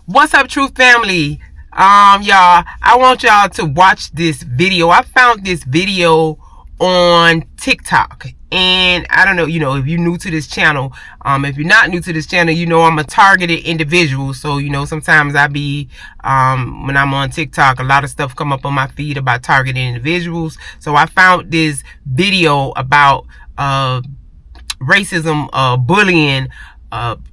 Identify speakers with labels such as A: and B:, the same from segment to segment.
A: What's up, Truth Family? Y'all, I want y'all to watch this video. I found this video on TikTok. And I don't know, if you're new to this channel, if you're not new to this channel, I'm a targeted individual. So, sometimes I be, when I'm on TikTok, a lot of stuff come up on my feed about targeted individuals. So I found this video about, racism, bullying,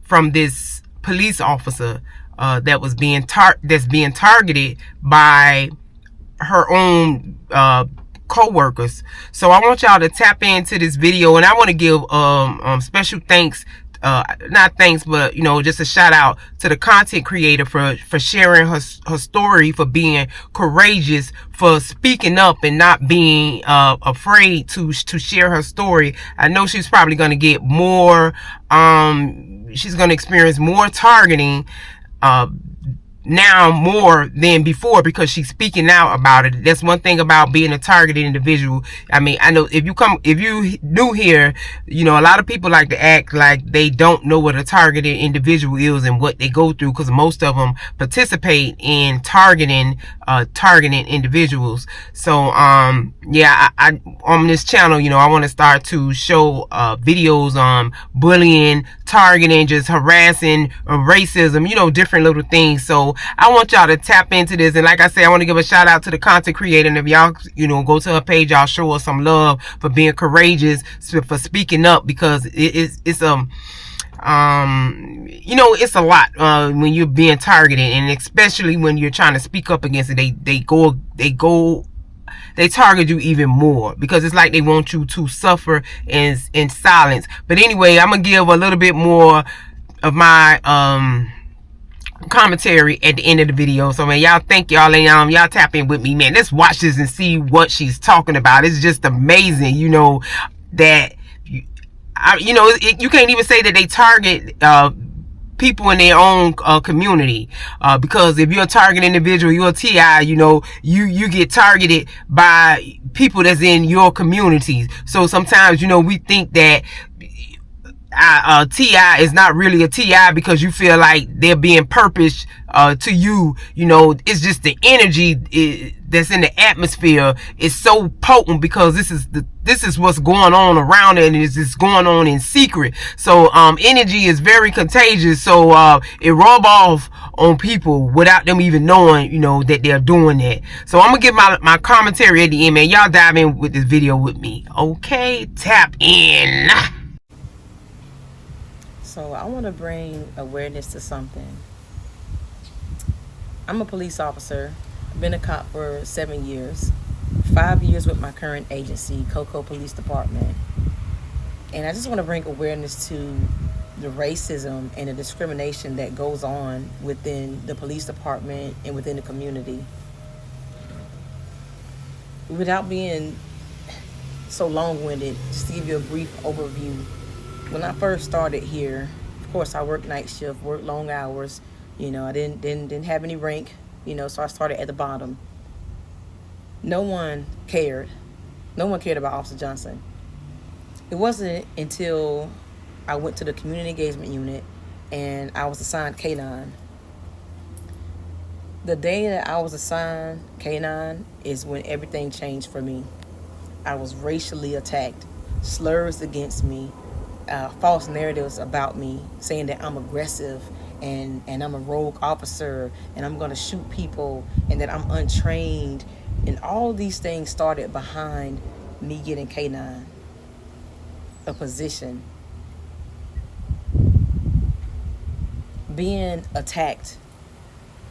A: from this police officer that's being targeted by her own co-workers. So I want y'all to tap into this video, and I want to give special thanks, not thanks, but just a shout out to the content creator for sharing her story, for being courageous, for speaking up and not being afraid to share her story. I know she's probably going to get more, she's going to experience more targeting now more than before, because she's speaking out about it. That's one thing about being a targeted individual. I mean, I know if you new here, a lot of people like to act like they don't know what a targeted individual is and what they go through, because most of them participate in targeting individuals. So yeah, I on this channel, I want to start to show videos on bullying, targeting, just harassing, racism, different little things. So I want y'all to tap into this. And like I said, I want to give a shout out to the content creator. And if y'all, go to her page, y'all show her some love for being courageous, for speaking up, because it's it's a lot when you're being targeted, and especially when you're trying to speak up against it. They target you even more, because it's like they want you to suffer in silence. But anyway, I'm gonna give a little bit more of my commentary at the end of the video. So man, y'all, thank y'all, and y'all tap in with me, man. Let's watch this and see what she's talking about. It's just amazing, that you can't even say that they target people in their own community, because if you're a target individual, you're a TI, you get targeted by people that's in your communities. So sometimes, we think that TI is not really a TI, because you feel like they're being purposed to you. It's just the energy that's in the atmosphere is so potent, because this is what's going on around it, and it's just going on in secret. So energy is very contagious. So it rub off on people without them even knowing, that they're doing that. So I'm gonna give my commentary at the end, man. Y'all dive in with this video with me. Okay, tap in.
B: So I want to bring awareness to something. I'm a police officer. I've been a cop for 7 years, 5 years with my current agency, Cocoa Police Department. And I just want to bring awareness to the racism and the discrimination that goes on within the police department and within the community. Without being so long-winded, just to give you a brief overview. When I first started here, of course, I worked night shift, worked long hours. I didn't have any rank, so I started at the bottom. No one cared. No one cared about Officer Johnson. It wasn't until I went to the community engagement unit and I was assigned K9. The day that I was assigned K9 is when everything changed for me. I was racially attacked, slurs against me, false narratives about me, saying that I'm aggressive and I'm a rogue officer and I'm going to shoot people and that I'm untrained. And all these things started behind me getting K9, a position. Being attacked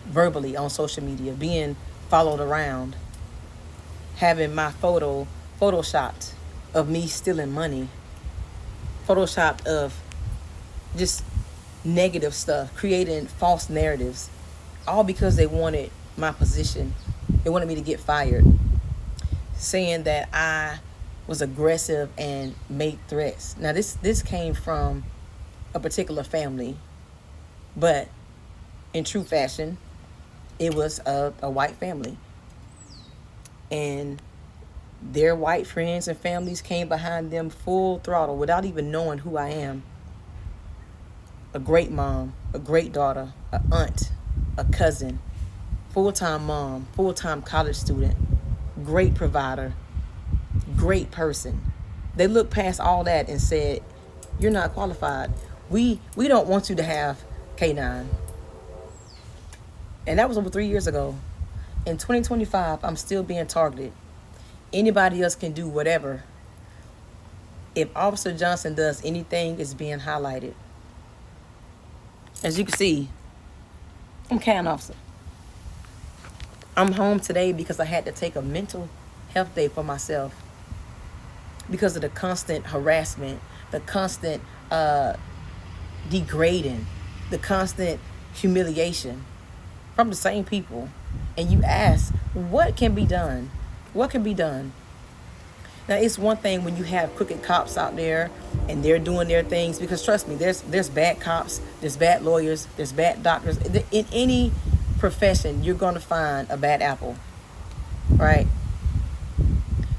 B: verbally on social media, being followed around, having my photo photoshopped of me stealing money, photoshopped of just negative stuff, creating false narratives, all because they wanted my position. They wanted me to get fired, saying that I was aggressive and made threats. Now this came from a particular family, but in true fashion, it was a white family. And their white friends and families came behind them full throttle without even knowing who I am. A great mom, a great daughter, an aunt, a cousin, full-time mom, full-time college student, great provider, great person. They looked past all that and said, you're not qualified. We don't want you to have K9. And that was over 3 years ago. In 2025, I'm still being targeted. Anybody else can do whatever. If Officer Johnson does anything, it's being highlighted. As you can see, I'm a can officer. I'm home today because I had to take a mental health day for myself because of the constant harassment, the constant degrading, the constant humiliation from the same people. And you ask, what can be done? What can be done? Now, it's one thing when you have crooked cops out there and they're doing their things, because trust me, there's bad cops, there's bad lawyers, there's bad doctors. In any profession, you're going to find a bad apple, right?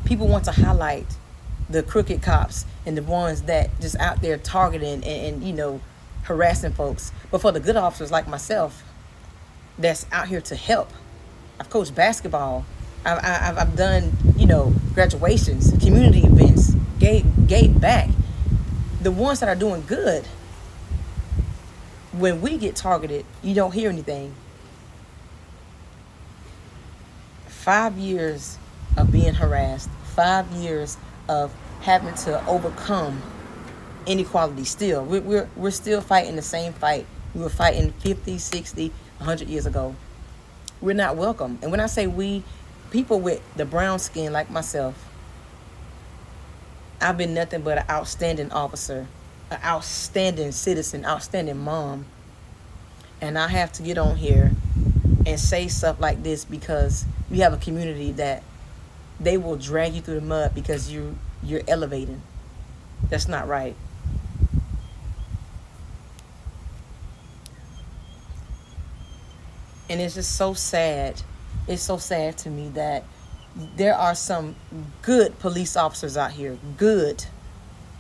B: People want to highlight the crooked cops and the ones that just out there targeting and you know, harassing folks. But for the good officers like myself that's out here to help, I've coached basketball, I've done, you know, graduations, community events, gave back. The ones that are doing good, when we get targeted, you don't hear anything. 5 years of being harassed, 5 years of having to overcome inequality still. We're still fighting the same fight we were fighting 50, 60, 100 years ago. We're not welcome. And when I say we, people with the brown skin like myself, I've been nothing but an outstanding officer, an outstanding citizen, outstanding mom. And I have to get on here and say stuff like this because we have a community that they will drag you through the mud because you're elevating. That's not right. And it's just so sad. It's so sad to me that there are some good police officers out here. Good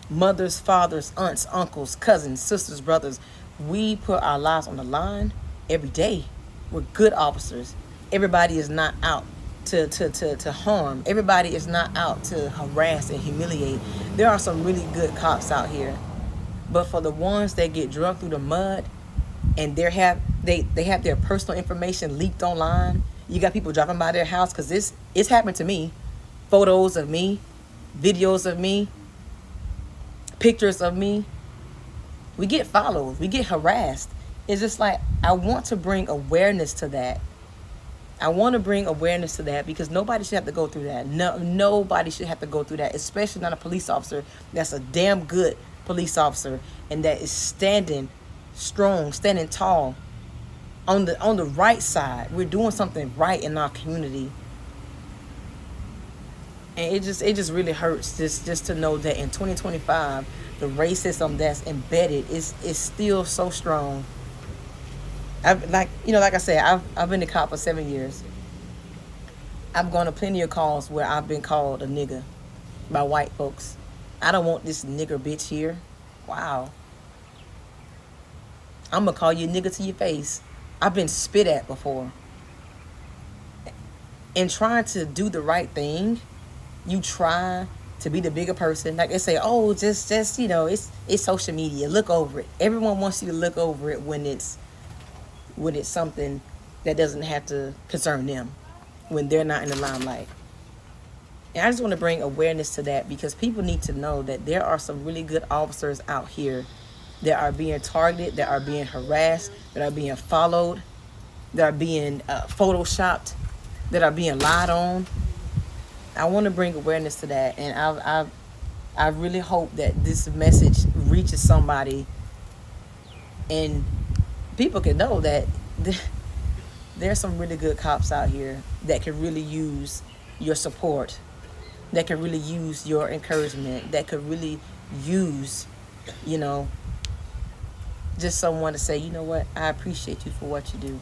B: mothers, fathers, aunts, uncles, cousins, sisters, brothers. We put our lives on the line every day. We're good officers. Everybody is not out to harm. Everybody is not out to harass and humiliate. There are some really good cops out here. But for the ones that get drugged through the mud and they have their personal information leaked online, you got people dropping by their house, because it's happened to me. Photos of me, videos of me, pictures of me. We get followed. We get harassed. It's just like, I want to bring awareness to that. I want to bring awareness to that because nobody should have to go through that. No, nobody should have to go through that, especially not a police officer that's a damn good police officer and that is standing strong, standing tall on the right side. We're doing something right in our community. And it just really hurts just to know that in 2025, the racism that's embedded is still so strong. Like I said, I've been a cop for 7 years. I've gone to plenty of calls where I've been called a nigger by white folks. I don't want this nigger bitch here. Wow. I'm gonna call you a nigger to your face. I've been spit at before. In trying to do the right thing, you try to be the bigger person. Like they say, oh, just it's social media. Look over it. Everyone wants you to look over it when it's something that doesn't have to concern them, when they're not in the limelight. And I just want to bring awareness to that because people need to know that there are some really good officers out here that are being targeted, that are being harassed, that are being followed, that are being photoshopped, that are being lied on. I want to bring awareness to that, and I really hope that this message reaches somebody and people can know that there's some really good cops out here that can really use your support, that can really use your encouragement, that could really use, just someone to say, you know what, I appreciate you for what you do.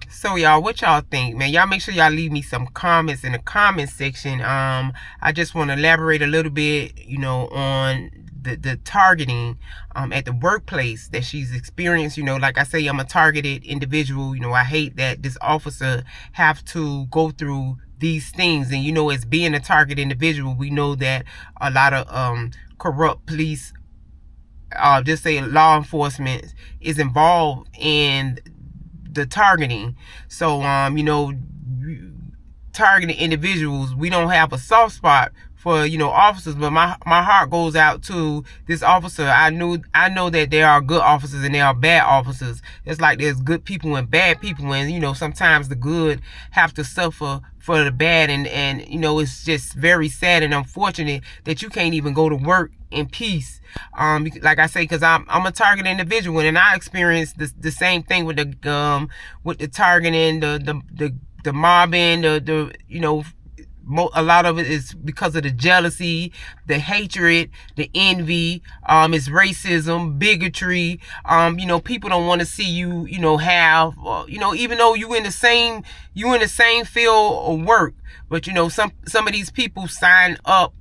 A: So y'all, what y'all think, man? Y'all make sure y'all leave me some comments in the comment section. I just want to elaborate a little bit, on the targeting at the workplace that she's experienced. Like I say, I'm a targeted individual. I hate that this officer have to go through these things. And as being a target individual, we know that a lot of corrupt police, just say law enforcement, is involved in the targeting. So targeting individuals, we don't have a soft spot for officers, but my heart goes out to this officer. I know that there are good officers and there are bad officers. It's like there's good people and bad people, and sometimes the good have to suffer for the bad, and it's just very sad and unfortunate that you can't even go to work in peace. Like I say, because I'm a target individual, and I experienced the same thing with the targeting, the mobbing, a lot of it is because of the jealousy, the hatred, the envy. It's racism, bigotry. People don't want to see you, have, even though you in the same field of work, but some of these people sign up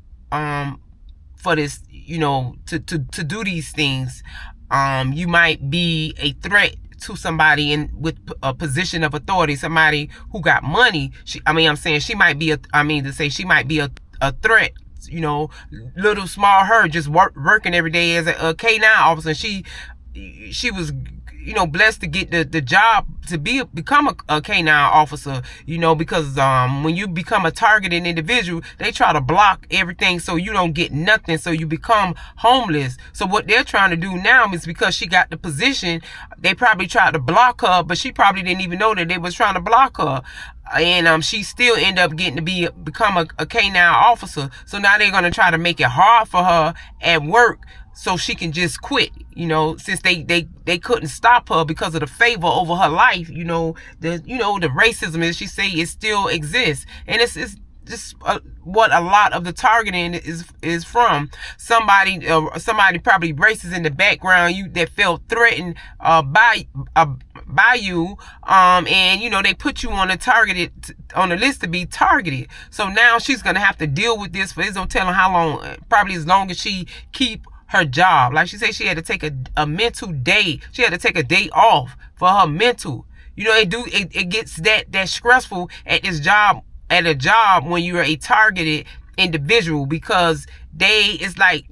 A: for this, to do these things. You might be a threat to somebody with a position of authority, somebody who got money. She might be a threat. Little small her just working every day as a K9 officer. She was blessed to get the job to become a K9 officer, because when you become a targeted individual, they try to block everything so you don't get nothing, so you become homeless. So what they're trying to do now is, because she got the position, they probably tried to block her, but she probably didn't even know that they was trying to block her. And she still ended up getting to become a K9 officer. So now they're going to try to make it hard for her at work so she can just quit, since they couldn't stop her because of the favor over her life. The racism, as she say, it still exists. And it's just what a lot of the targeting is from. Somebody probably racist in the background, that felt threatened by you, and they put you on the list to be targeted. So now she's gonna have to deal with this for, it's no telling how long, probably as long as she keep her job. Like she said, she had to take a mental day. She had to take a day off for her mental. It gets that stressful at a job when you're a targeted individual, because it's like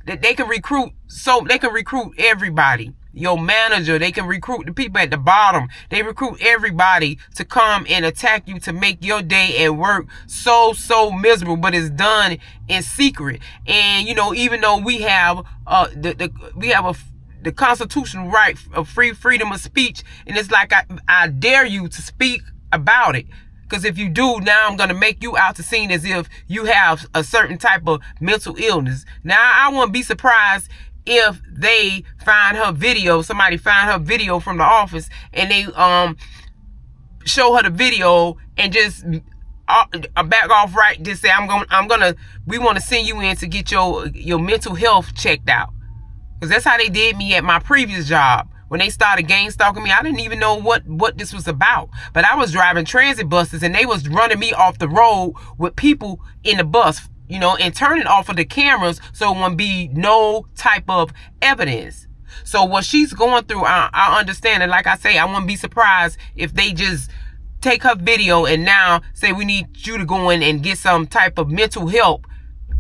A: they can recruit everybody. Your manager, they can recruit the people at the bottom. They recruit everybody to come and attack you, to make your day at work so miserable, but it's done in secret. And even though we have the constitutional right of freedom of speech, and it's like I dare you to speak about it. Because if you do, now I'm going to make you out to seem as if you have a certain type of mental illness. Now, I wouldn't be surprised if they somebody find her video from the office, and they show her the video and just back off, right? Just say, we want to send you in to get your mental health checked out. Because that's how they did me at my previous job. When they started gang stalking me, I didn't even know what this was about. But I was driving transit buses, and they was running me off the road with people in the bus, and turning off of the cameras so it wouldn't be no type of evidence. So what she's going through, I understand. And like I say, I wouldn't be surprised if they just take her video and now say, we need you to go in and get some type of mental help,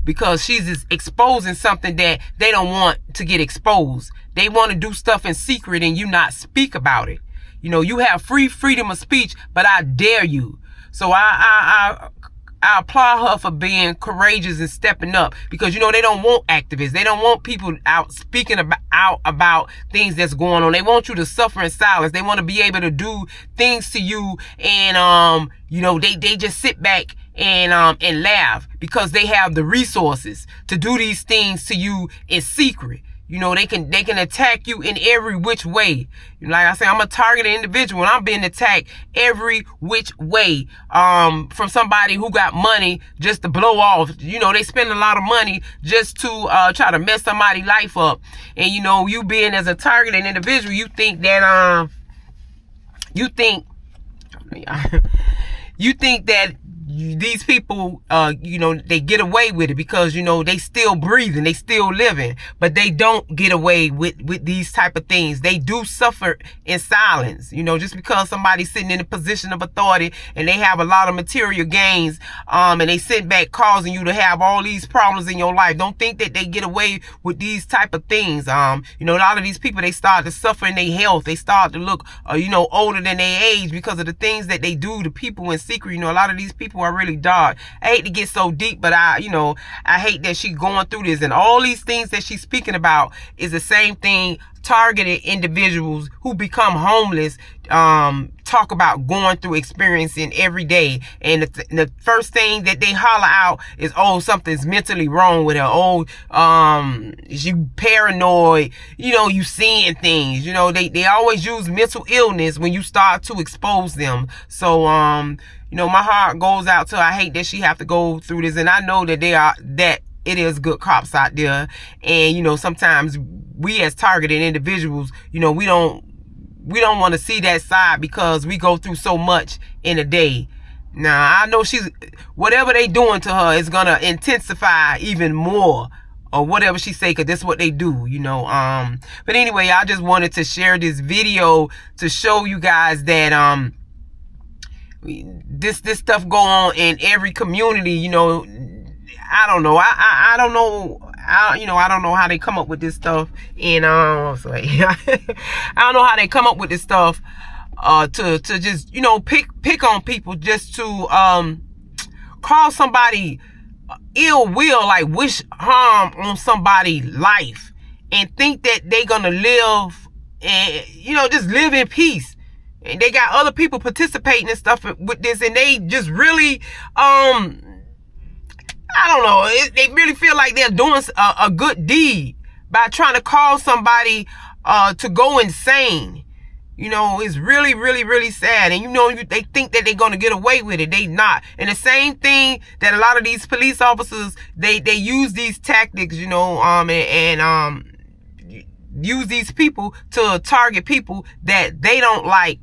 A: because she's just exposing something that they don't want to get exposed. They want to do stuff in secret and you not speak about it. You have freedom of speech, but I dare you. So I applaud her for being courageous and stepping up, because they don't want activists. They don't want people out speaking about things that's going on. They want you to suffer in silence. They want to be able to do things to you, and they just sit back and laugh, because they have the resources to do these things to you in secret. They can attack you in every which way. Like I say, I'm a targeted individual, and I'm being attacked every which way. From somebody who got money just to blow off. They spend a lot of money just to try to mess somebody's life up. And you being as a targeted individual, you think that these people, they get away with it because, they still breathing, they still living, but they don't get away with these type of things. They do suffer in silence, just because somebody's sitting in a position of authority and they have a lot of material gains, and they sit back causing you to have all these problems in your life. Don't think that they get away with these type of things. A lot of these people, they start to suffer in their health. They start to look, older than their age because of the things that they do to people in secret. A lot of these people are really dark. I hate to get so deep, but I hate that she's going through this, and all these things that she's speaking about is the same thing targeted individuals who become homeless talk about going through, experiencing every day. And the first thing that they holler out is, oh, something's mentally wrong with her. Oh, you paranoid, you seeing things. They always use mental illness when you start to expose them. So my heart goes out to her. I hate that she have to go through this, and I know that it is good cops out there, and sometimes we as targeted individuals, we don't want to see that side because we go through so much in a day. Now I know whatever they doing to her is gonna intensify even more, or whatever she say, because that's what they do, but anyway, I just wanted to share this video to show you guys that this stuff go on in every community. I don't know. I don't know. I don't know how they come up with this stuff. And I don't know how they come up with this stuff to just pick on people, just to call somebody ill will, like wish harm on somebody's life, and think that they gonna live and just live in peace. And they got other people participating and stuff with this, and they just really I don't know. They really feel like they're doing a good deed by trying to cause somebody to go insane. It's really, really, really sad. And they think that they're going to get away with it. They not. And the same thing that a lot of these police officers, they use these tactics, and use these people to target people that they don't like.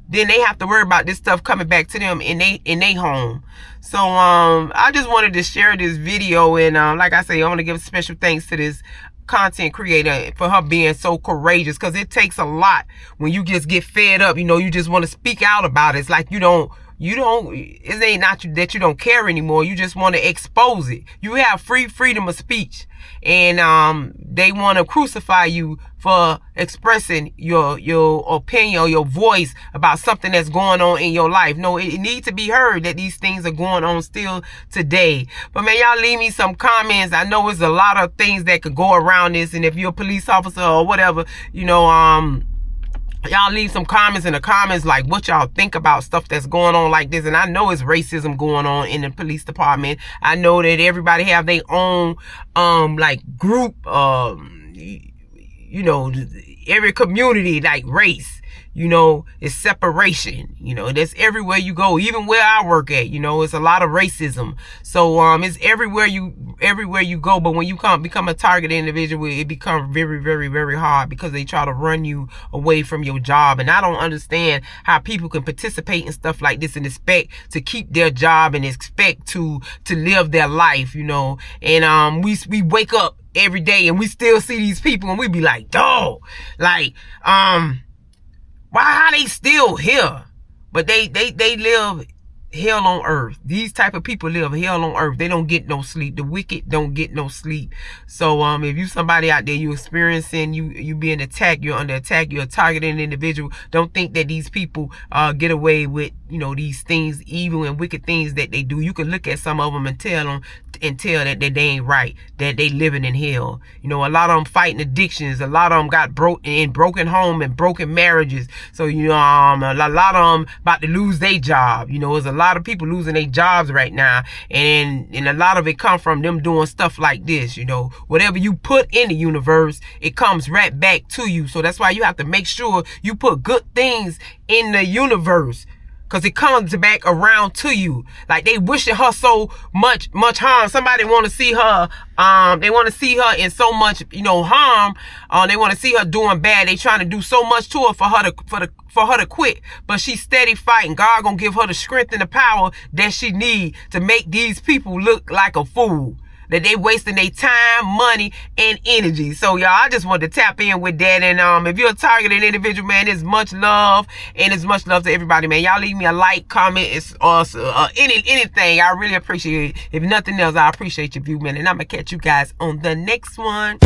A: Then they have to worry about this stuff coming back to them in they home. So I just wanted to share this video, and like I say, I want to give special thanks to this content creator for her being so courageous, because it takes a lot when you just get fed up. You just want to speak out about it. It's like it ain't not that you don't care anymore. You just want to expose it. You have freedom of speech, and they want to crucify you for expressing your opinion or your voice about something that's going on in your life. No, it needs to be heard that these things are going on still today. But man, y'all leave me some comments. I know there's a lot of things that could go around this, and if you're a police officer or whatever, y'all leave some comments in the comments, like what y'all think about stuff that's going on like this. And I know it's racism going on in the police department. I know that everybody have their own group, every community, like race, it's separation, that's everywhere you go. Even where I work at, it's a lot of racism. So it's everywhere you go. But when you become a target individual, it becomes very, very, very hard, because they try to run you away from your job. And I don't understand how people can participate in stuff like this and expect to keep their job and expect to live their life, and we wake up every day and we still see these people, and we be like, dog, why are they still here? But they live hell on earth. These type of people live hell on earth. They don't get no sleep. The wicked don't get no sleep. So if you somebody out there, you experiencing, you being attacked, you're under attack, you're a targeted individual, don't think that these people get away with these things, evil and wicked things that they do. You can look at some of them and tell that they ain't right, that they living in hell. A lot of them fighting addictions. A lot of them got broken home and broken marriages. So a lot of them about to lose their job. There's a lot of people losing their jobs right now, and a lot of it come from them doing stuff like this. Whatever you put in the universe, it comes right back to you. So that's why you have to make sure you put good things in the universe. Cause it comes back around to you. Like they wishing her so much harm. Somebody want to see her. They want to see her in so much, harm. They want to see her doing bad. They trying to do so much to her for her to quit. But she's steady fighting. God gonna give her the strength and the power that she need to make these people look like a fool. That they wasting their time, money, and energy. So y'all, I just wanted to tap in with that. And if you're a targeted individual, man, it's much love, and it's much love to everybody, man. Y'all leave me a like, comment, anything. I really appreciate it. If nothing else, I appreciate your view, man. And I'm gonna catch you guys on the next one.